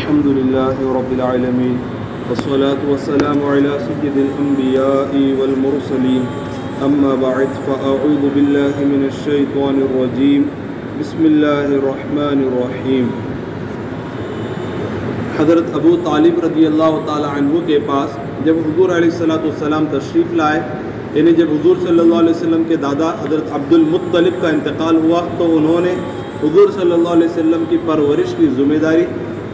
الحمد لله رب العالمين والصلاة والسلام على سيد الأنبياء والمرسلين أما بعد فأعوذ بالله من الشيطان الرجيم بسم الله الرحمن الرحيم۔ حضرت ابو طالب رضی اللہ تعالی عنہ کے پاس جب حضور علیہ السلام تشریف لائے، یعنی جب حضور صلی اللہ علیہ وسلم کے دادا حضرت عبد المطلب کا انتقال ہوا تو انہوں نے حضور صلی اللہ علیہ وسلم کی پرورش کی ذمہ داری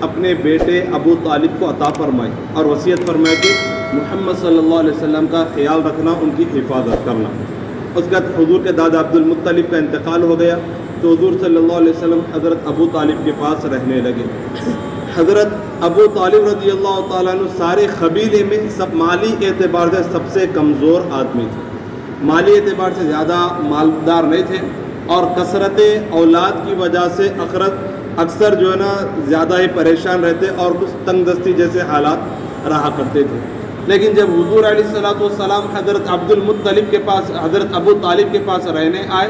اپنے بیٹے ابو طالب کو عطا فرمائی اور وصیت فرمائی کہ محمد صلی اللہ علیہ وسلم کا خیال رکھنا، ان کی حفاظت کرنا۔ اس کے بعد حضور کے دادا عبد المطلب کا انتقال ہو گیا تو حضور صلی اللہ علیہ وسلم حضرت ابو طالب کے پاس رہنے لگے۔ حضرت ابو طالب رضی اللہ تعالیٰ عنہ سارے قبیلے میں مالی اعتبار سے سب سے کمزور آدمی تھے، مالی اعتبار سے زیادہ مالدار نہیں تھے، اور کثرت اولاد کی وجہ سے اکثر جو ہے نا زیادہ ہی پریشان رہتے اور کچھ تنگ دستی جیسے حالات رہا کرتے تھے۔ لیکن جب حضور علیہ السلام حضرت عبد المطلب کے پاس حضرت ابو طالب کے پاس رہنے آئے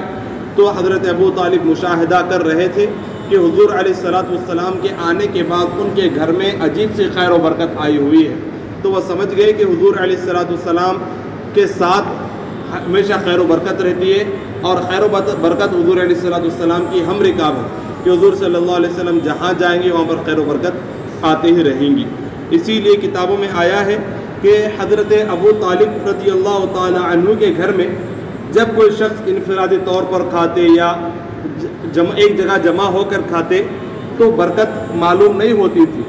تو حضرت ابو طالب مشاہدہ کر رہے تھے کہ حضور علیہ السلام کے آنے کے بعد ان کے گھر میں عجیب سی خیر و برکت آئی ہوئی ہے، تو وہ سمجھ گئے کہ حضور علیہ السلام کے ساتھ ہمیشہ خیر و برکت رہتی ہے، اور خیر و برکت حضور علیہ السلام کی ہم رکاب ہے کہ حضور صلی اللہ علیہ وسلم جہاں جائیں گے وہاں پر خیر و برکت آتے ہی رہیں گی۔ اسی لیے کتابوں میں آیا ہے کہ حضرت ابو طالب رضی اللہ تعالی عنہ کے گھر میں جب کوئی شخص انفرادی طور پر کھاتے یا ایک جگہ جمع ہو کر کھاتے تو برکت معلوم نہیں ہوتی تھی،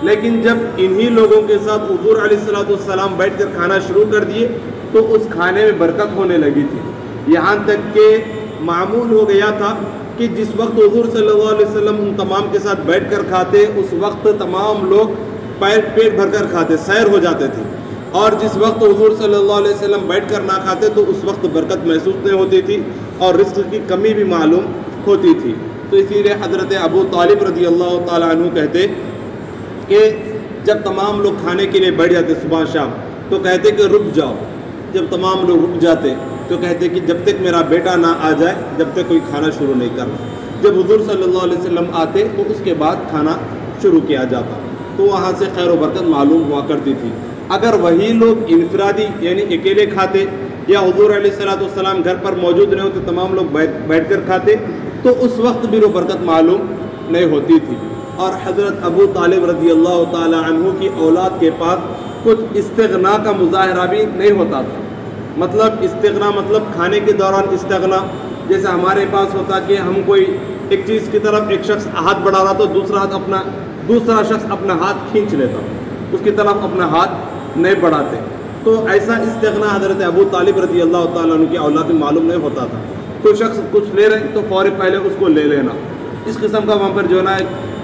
لیکن جب انہی لوگوں کے ساتھ حضور علیہ السلام بیٹھ کر کھانا شروع کر دیے تو اس کھانے میں برکت ہونے لگی تھی، یہاں تک کہ معمول ہو گیا تھا کہ جس وقت حضور صلی اللہ علیہ وسلم ان تمام کے ساتھ بیٹھ کر کھاتے اس وقت تمام لوگ پیٹ بھر کر کھاتے، سیر ہو جاتے تھے، اور جس وقت حضور صلی اللہ علیہ وسلم بیٹھ کر نہ کھاتے تو اس وقت برکت محسوس نہیں ہوتی تھی اور رزق کی کمی بھی معلوم ہوتی تھی۔ تو اسی لیے حضرت ابو طالب رضی اللہ تعالیٰ عنہ کہتے کہ جب تمام لوگ کھانے کے لیے بیٹھ جاتے صبح شام تو کہتے کہ رک جاؤ، جب تمام لوگ رک جاتے تو کہتے کہ جب تک میرا بیٹا نہ آ جائے جب تک کوئی کھانا شروع نہیں کرنا، جب حضور صلی اللہ علیہ وسلم آتے تو اس کے بعد کھانا شروع کیا جاتا، تو وہاں سے خیر و برکت معلوم ہوا کرتی تھی۔ اگر وہی لوگ انفرادی یعنی اکیلے کھاتے یا حضور علیہ السلام گھر پر موجود نہیں ہوتے، تمام لوگ بیٹھ کر کھاتے تو اس وقت بھی وہ برکت معلوم نہیں ہوتی تھی۔ اور حضرت ابو طالب رضی اللہ تعالی عنہ کی اولاد کے پاس کچھ استغنا کا مظاہرہ بھی نہیں ہوتا تھا، مطلب استغنا مطلب کھانے کے دوران استغنا، جیسے ہمارے پاس ہوتا کہ ہم کوئی ایک چیز کی طرف ایک شخص ہاتھ بڑھا رہا تو دوسرا شخص اپنا ہاتھ کھینچ لیتا، اس کی طرف اپنا ہاتھ نہیں بڑھاتے، تو ایسا استغنا حضرت ابو طالب رضی اللہ تعالیٰ عنہ کی اولاد میں معلوم نہیں ہوتا تھا۔ کوئی شخص کچھ لے رہے تو فوری پہلے اس کو لے لینا، اس قسم کا وہاں پر جو ہے نا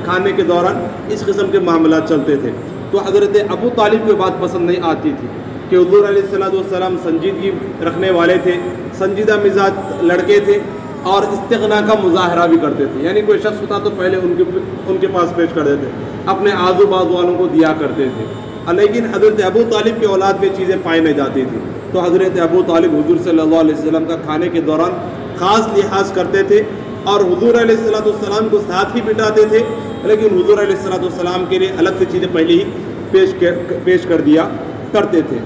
کھانے کے دوران اس قسم کے معاملات چلتے تھے۔ تو حضرت ابو طالب کو بات پسند نہیں آتی تھی کہ حضور علیہ السلام سنجیدگی رکھنے والے تھے، سنجیدہ مزاج لڑکے تھے اور استغنا کا مظاہرہ بھی کرتے تھے، یعنی کوئی شخص ہوتا تو پہلے ان کے پاس پیش کر دیتے، اپنے آزو بازو والوں کو دیا کرتے تھے، لیکن حضرت ابو طالب کی اولاد میں چیزیں پائی نہیں جاتی تھی، تو حضرت ابو طالب حضور صلی اللہ علیہ وسلم کا کھانے کے دوران خاص لحاظ کرتے تھے اور حضور علیہ السلام کو ساتھ ہی بٹھاتے تھے، لیکن حضور علیہ السلام کے لیے الگ سے چیزیں پہلے ہی پیش کر دیا کرتے تھے۔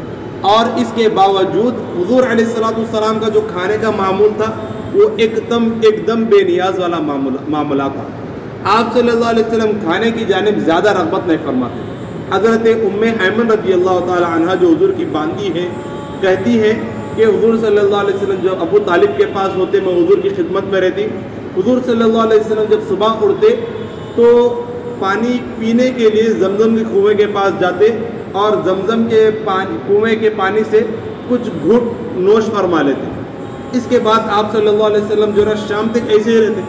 اور اس کے باوجود حضور علیہ السلام کا جو کھانے کا معمول تھا وہ ایک دم بے نیاز والا معاملہ تھا۔ آپ صلی اللہ علیہ وسلم کھانے کی جانب زیادہ رغبت نہیں فرماتے۔ حضرت ام ایمن رضی اللہ تعالی عنہ جو حضور کی باندی ہے کہتی ہے کہ حضور صلی اللہ علیہ وسلم جب ابو طالب کے پاس ہوتے میں حضور کی خدمت میں رہتی، حضور صلی اللہ علیہ وسلم جب صبح اٹھتے تو پانی پینے کے لیے زمزم کے کنویں کے پاس جاتے اور زمزم کے کنویں کے پانی سے کچھ گھٹ نوش فرما لیتے، اس کے بعد آپ صلی اللہ علیہ وسلم جو ہے شام تک ایسے ہی رہتے،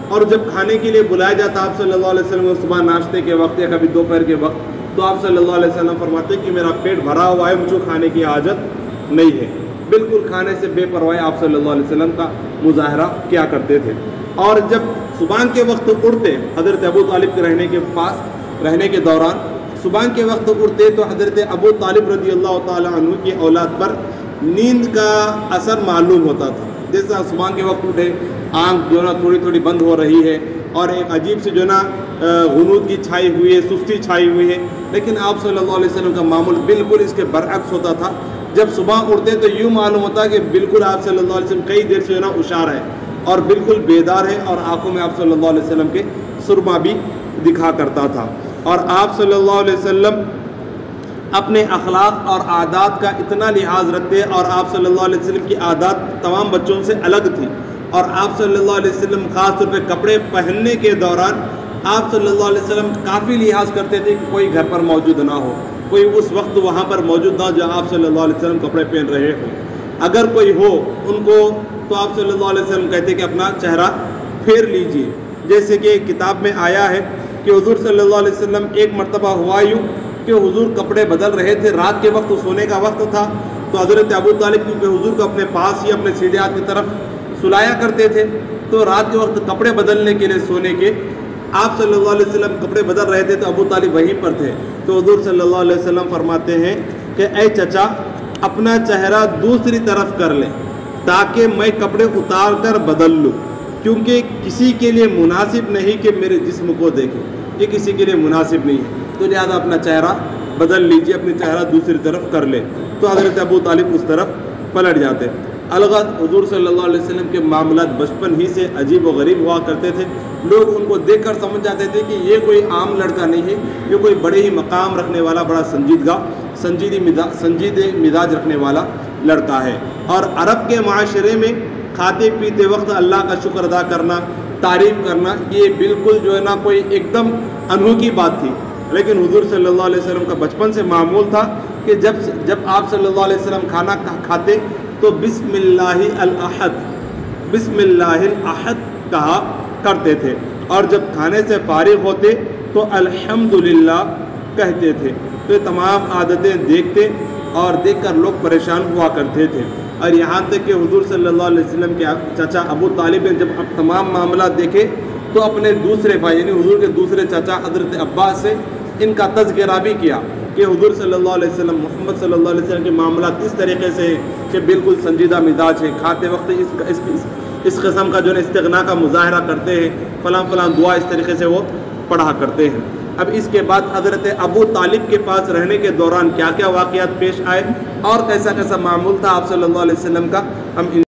اور جب کھانے کے لیے بلایا جاتا آپ صلی اللہ علیہ وسلم صبح ناشتے کے وقت یا کبھی دوپہر کے وقت تو آپ صلی اللہ علیہ وسلم فرماتے کہ میرا پیٹ بھرا ہوا ہے، مجھ کو کھانے کی حاجت نہیں ہے، بالکل کھانے سے بے پرواہی آپ صلی اللہ علیہ وسلم کا مظاہرہ کیا کرتے تھے۔ اور جب صبح کے وقت اٹھتے حضرت ابو طالب کے رہنے کے دوران صبح کے وقت اٹھتے تو حضرت ابو طالب رضی اللہ تعالی عنہ کی اولاد پر نیند کا اثر معلوم ہوتا تھا، جیسا صبح کے وقت اٹھے آنکھ جو ہے نا تھوڑی بند ہو رہی ہے اور ایک عجیب سی جو ہے نا غنود کی چھائی ہوئی ہے، سستی چھائی ہوئی ہے، لیکن آپ صلی اللہ علیہ وسلم کا معمول بالکل اس کے برعکس ہوتا تھا۔ جب صبح اٹھتے تو یوں معلوم ہوتا کہ بالکل آپ صلی اللہ علیہ وسلم کئی دیر سے جو ہے نا اشار ہے اور بالکل بیدار ہے، اور آنکھوں میں آپ صلی اللہ علیہ وسلم کے سرما بھی دکھا کرتا تھا۔ اور آپ صلی اللہ علیہ وسلم اپنے اخلاق اور عادات کا اتنا لحاظ رکھتے، اور آپ صلی اللہ علیہ وسلم کی عادات تمام بچوں سے الگ تھی، اور آپ صلی اللہ علیہ وسلم خاص طور پہ کپڑے پہننے کے دوران آپ صلی اللہ علیہ وسلم کافی لحاظ کرتے تھے کہ کوئی گھر پر موجود نہ ہو، کوئی اس وقت وہاں پر موجود نہ ہو جہاں آپ صلی اللہ علیہ وسلم کپڑے پہن رہے ہوں۔ اگر کوئی ہو ان کو تو آپ صلی اللہ علیہ وسلم کہتے کہ اپنا چہرہ پھیر لیجئے، جیسے کہ کتاب میں آیا ہے کہ حضور صلی اللہ علیہ وسلم ایک مرتبہ ہوا یوں کہ حضور کپڑے بدل رہے تھے، رات کے وقت سونے کا وقت تھا، تو حضرت ابو طالب کیونکہ حضور کو اپنے پاس ہی اپنے سیدھے ہاتھ کی طرف سلایا کرتے تھے، تو رات کے وقت کپڑے بدلنے کے لیے سونے کے آپ صلی اللہ علیہ وسلم کپڑے بدل رہے تھے تو ابو طالب وہیں پر تھے، تو حضور صلی اللہ علیہ وسلم فرماتے ہیں کہ اے چچا اپنا چہرہ دوسری طرف کر لیں تاکہ میں کپڑے اتار کر بدل لوں، کیونکہ کسی کے لیے مناسب نہیں کہ میرے جسم کو دیکھیں، یہ کسی کے لیے مناسب نہیں ہے، تو لہٰذا اپنا چہرہ بدل لیجئے، اپنی چہرہ دوسری طرف کر لیں۔ تو حضرت ابو طالب اس طرف پلٹ جاتے۔ الغت حضور صلی اللہ علیہ وسلم کے معاملات بچپن ہی سے عجیب و غریب ہوا کرتے تھے، لوگ ان کو دیکھ کر سمجھ جاتے تھے کہ یہ کوئی عام لڑکا نہیں ہے، یہ کوئی بڑے ہی مقام رکھنے والا، بڑا سنجیدہ مزاج رکھنے والا لڑکا ہے۔ اور عرب کے معاشرے میں کھاتے پیتے وقت اللہ کا شکر ادا کرنا، تعریف کرنا، یہ بالکل جو ہے نا کوئی ایک دم انوکھی بات تھی، لیکن حضور صلی اللہ علیہ وسلم کا بچپن سے معمول تھا کہ جب آپ صلی اللہ علیہ وسلم کھانا کھاتے تو بسم اللہ الاحد، بسم اللہ الاحد کہا کرتے تھے، اور جب کھانے سے فارغ ہوتے تو الحمدللہ کہتے تھے۔ تو یہ تمام عادتیں دیکھتے اور دیکھ کر لوگ پریشان ہوا کرتے تھے، اور یہاں تک کہ حضور صلی اللہ علیہ وسلم کے چچا ابو طالب نے جب تمام معاملات دیکھے تو اپنے دوسرے بھائی یعنی حضور کے دوسرے چچا حضرت عباس سے ان کا تذکرہ بھی کیا کہ حضور صلی اللہ علیہ وسلم محمد صلی اللہ علیہ وسلم کے معاملات اس طریقے سے ہیں کہ بالکل سنجیدہ مزاج ہے، کھاتے وقت اس قسم کا جو ہے استغنا کا مظاہرہ کرتے ہیں، فلاں فلاں دعا اس طریقے سے وہ پڑھا کرتے ہیں۔ اب اس کے بعد حضرت ابو طالب کے پاس رہنے کے دوران کیا کیا واقعات پیش آئے اور کیسا کیسا معمول تھا آپ صلی اللہ علیہ وسلم کا، ہم